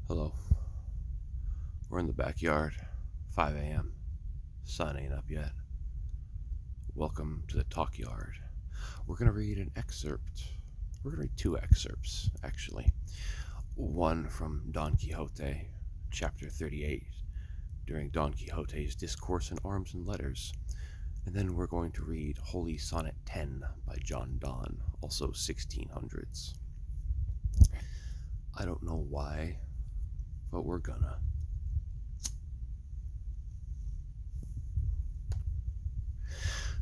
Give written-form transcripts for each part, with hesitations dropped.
Hello. We're in the backyard. 5 a.m. Sun ain't up yet. Welcome to the talk yard. We're going to read an excerpt. We're going to read two excerpts, actually. One from Don Quixote, chapter 38, during Don Quixote's Discourse in Arms and Letters. And then we're going to read Holy Sonnet 10 by John Donne, also 1600s. I don't know why, but we're gonna.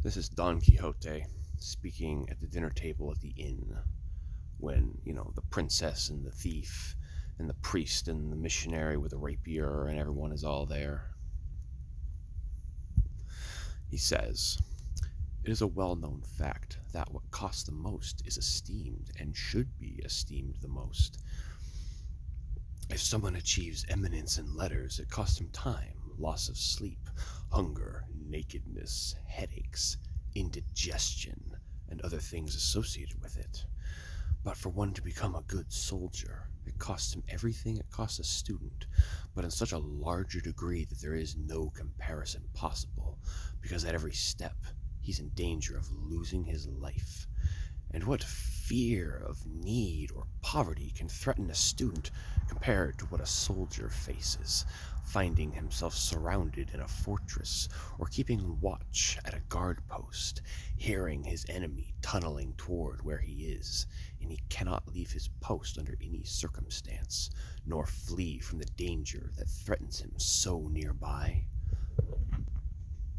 This is Don Quixote speaking at the dinner table at the inn when, the princess and the thief and the priest and the missionary with a rapier and everyone is all there. He says, "It is a well-known fact that what costs the most is esteemed and should be esteemed the most. If someone achieves eminence in letters, it costs him time, loss of sleep, hunger, nakedness, headaches, indigestion, and other things associated with it. But for one to become a good soldier, it costs him everything it costs a student, but in such a larger degree that there is no comparison possible, because at every step he's in danger of losing his life. And what fear of need or poverty can threaten a student compared to what a soldier faces, finding himself surrounded in a fortress or keeping watch at a guard post, hearing his enemy tunneling toward where he is, and he cannot leave his post under any circumstance, nor flee from the danger that threatens him so nearby?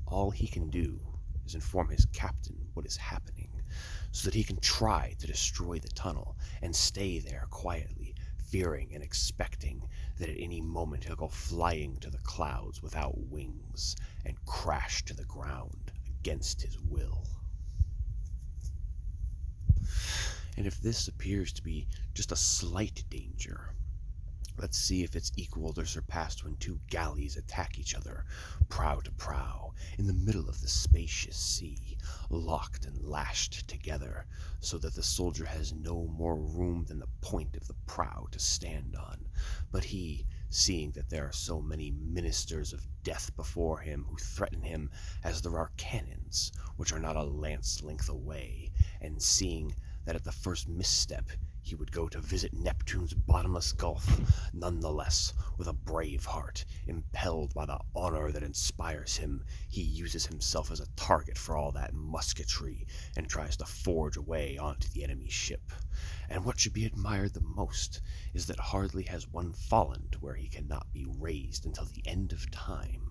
All he can do is inform his captain what is happening, so that he can try to destroy the tunnel and stay there quietly, fearing and expecting that at any moment he'll go flying to the clouds without wings and crash to the ground against his will. And if this appears to be just a slight danger, let's see if it's equaled or surpassed when two galleys attack each other, prow to prow, in the middle of the spacious sea, locked and lashed together, so that the soldier has no more room than the point of the prow to stand on. But he, seeing that there are so many ministers of death before him who threaten him as there are cannons, which are not a lance length away, and seeing that at the first misstep he would go to visit Neptune's bottomless gulf, nonetheless, with a brave heart, impelled by the honor that inspires him, he uses himself as a target for all that musketry, and tries to forge a way onto the enemy's ship. And what should be admired the most is that hardly has one fallen to where he cannot be raised until the end of time,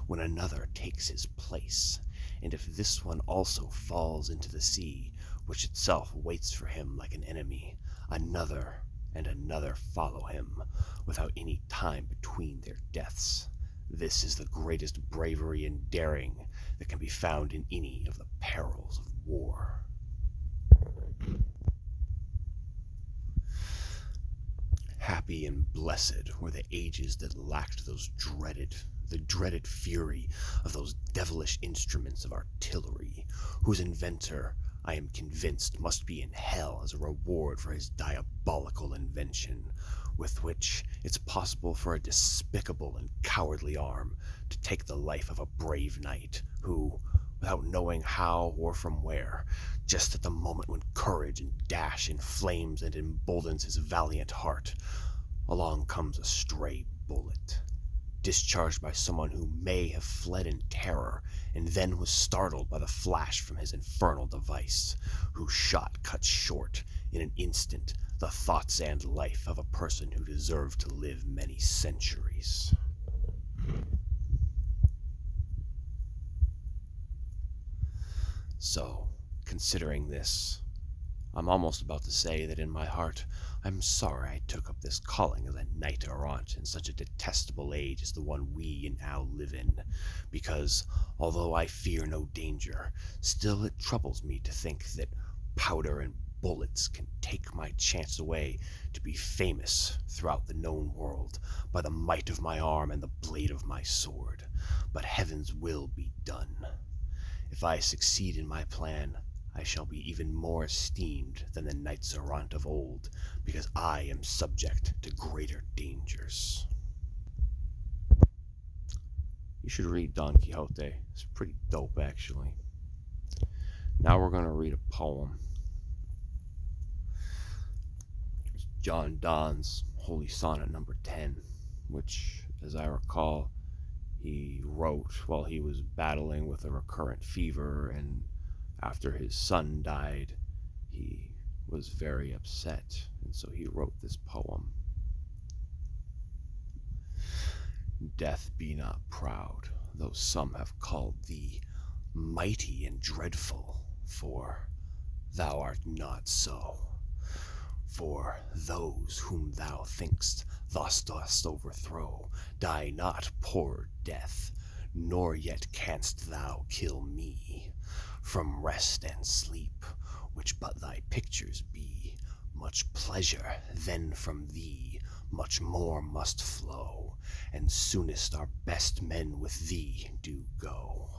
when another takes his place. And if this one also falls into the sea, which itself waits for him like an enemy, another and another follow him, without any time between their deaths. This is the greatest bravery and daring that can be found in any of the perils of war." Happy and blessed were the ages that lacked the dreaded fury of those devilish instruments of artillery, whose inventor, I am convinced, must be in hell as a reward for his diabolical invention, with which it's possible for a despicable and cowardly arm to take the life of a brave knight, who, without knowing how or from where, just at the moment when courage and dash inflames and emboldens his valiant heart, along comes a stray bullet, discharged by someone who may have fled in terror, and then was startled by the flash from his infernal device, whose shot cuts short, in an instant, the thoughts and life of a person who deserved to live many centuries. So, considering this, I'm almost about to say that in my heart I'm sorry I took up this calling as a knight-errant in such a detestable age as the one we now live in, because, although I fear no danger, still it troubles me to think that powder and bullets can take my chance away to be famous throughout the known world by the might of my arm and the blade of my sword. But heaven's will be done. If I succeed in my plan, I shall be even more esteemed than the knights errant of old, because I am subject to greater dangers. You should read Don Quixote. It's pretty dope, actually. Now we're going to read a poem. It's John Donne's Holy Sonnet number 10, which, as I recall, he wrote while he was battling with a recurrent fever, and after his son died, he was very upset, and so he wrote this poem. Death, be not proud, though some have called thee mighty and dreadful, for thou art not so. For those whom thou think'st thus dost overthrow die not, poor death, nor yet canst thou kill me. From rest and sleep, which but thy pictures be, much pleasure then from thee much more must flow, and soonest our best men with thee do go.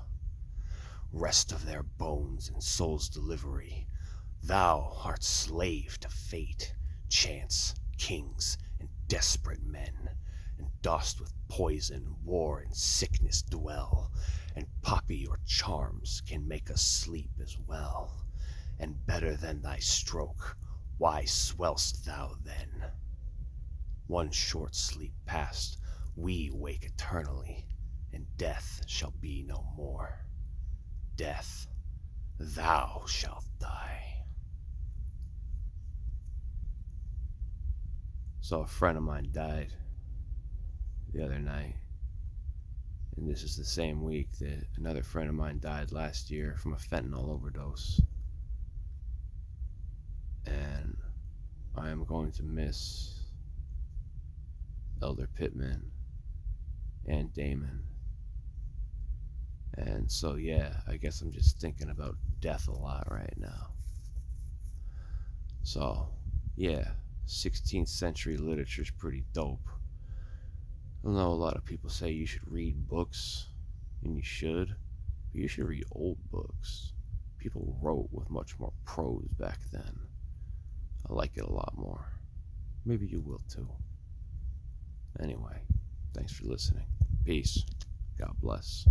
Rest of their bones and soul's delivery, thou art slave to fate, chance, kings, and desperate men, and dost with poison, war, and sickness dwell, and poppy or charms can make us sleep as well. And better than thy stroke, why swell'st thou then? One short sleep past, we wake eternally, and death shall be no more. Death, thou shalt die. So a friend of mine died the other night, and this is the same week that another friend of mine died last year from a fentanyl overdose. And I am going to miss Elder Pittman and Damon. And so, yeah, I guess I'm just thinking about death a lot right now. So, yeah, 16th century literature is pretty dope. I know a lot of people say you should read books, and you should, but you should read old books. People wrote with much more prose back then. I like it a lot more. Maybe you will too. Anyway, thanks for listening. Peace. God bless.